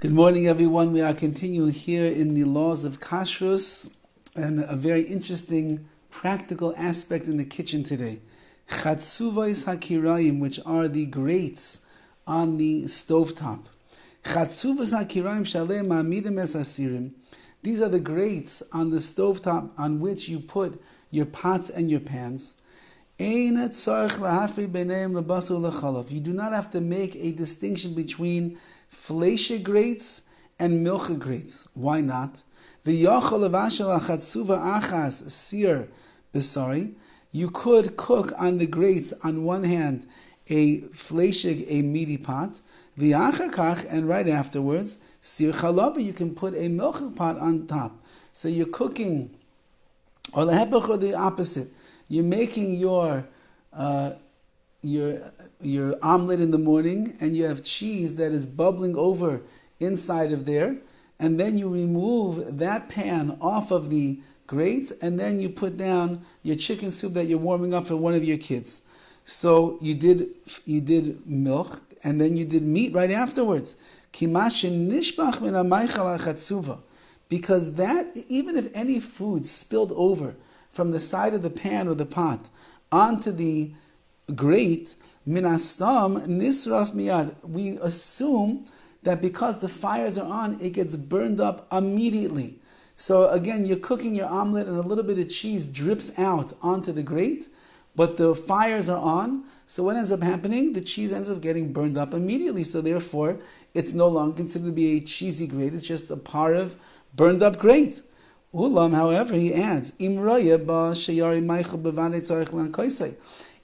Good morning, everyone. We are continuing here in the laws of Kashrus and a very interesting practical aspect in the kitchen today. Chatzuvos hakirayim, which are the grates on the stovetop. Chatzuvos hakirayim shalem ma'amidim es asirim. These are the grates on the stovetop on which you put your pots and your pans. You do not have to make a distinction between fleische grates and milcha grates. Why not? You could cook on the grates on one hand a fleishig, a meaty pot, and right afterwards, sir chalava, you can put a milcha pot on top. So you're cooking, or the opposite. You're making your omelet in the morning, and you have cheese that is bubbling over inside of there, and then you remove that pan off of the grates, and then you put down your chicken soup that you're warming up for one of your kids. So you did milk, and then you did meat right afterwards. Because that, even if any food spilled over from the side of the pan or the pot onto the grate, minastam nisraf miyad, we assume that because the fires are on, it gets burned up immediately. So again, you're cooking your omelet and a little bit of cheese drips out onto the grate, but the fires are on, so what ends up happening? The cheese ends up getting burned up immediately, so therefore it's no longer considered to be a cheesy grate, it's just a part of burned up grate. Ulam, however, he adds,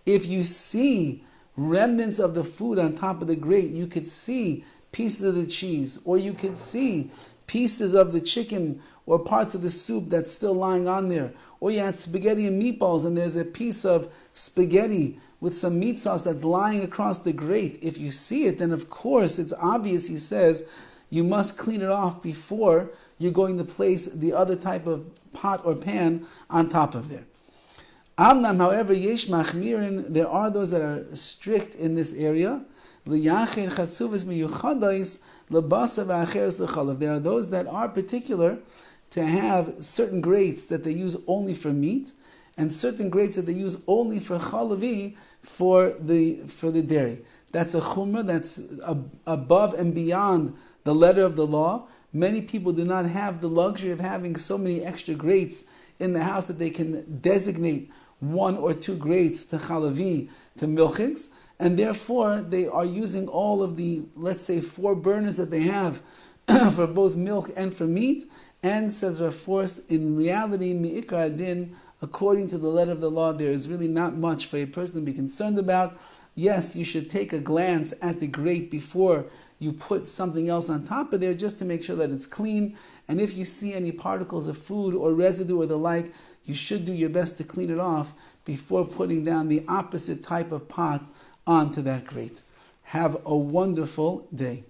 if you see remnants of the food on top of the grate, you could see pieces of the cheese, or you could see pieces of the chicken or parts of the soup that's still lying on there, or you had spaghetti and meatballs and there's a piece of spaghetti with some meat sauce that's lying across the grate. If you see it, then of course it's obvious, he says, you must clean it off before you're going to place the other type of pot or pan on top of there. Amnam, however, yesh machmirin, there are those that are strict in this area. There are those that are particular to have certain grates that they use only for meat, and certain grates that they use only for chalavi, for the dairy. That's a chumrah, that's above and beyond the letter of the law. Many people do not have the luxury of having so many extra grates in the house that they can designate one or two grates to chalavi, to milchigs, and therefore they are using all of the, let's say, 4 burners that they have for both milk and for meat, and says we're forced, in reality, mi'ikra adin, according to the letter of the law, there is really not much for a person to be concerned about. Yes, you should take a glance at the grate before you put something else on top of there, just to make sure that it's clean. And if you see any particles of food or residue or the like, you should do your best to clean it off before putting down the opposite type of pot onto that grate. Have a wonderful day.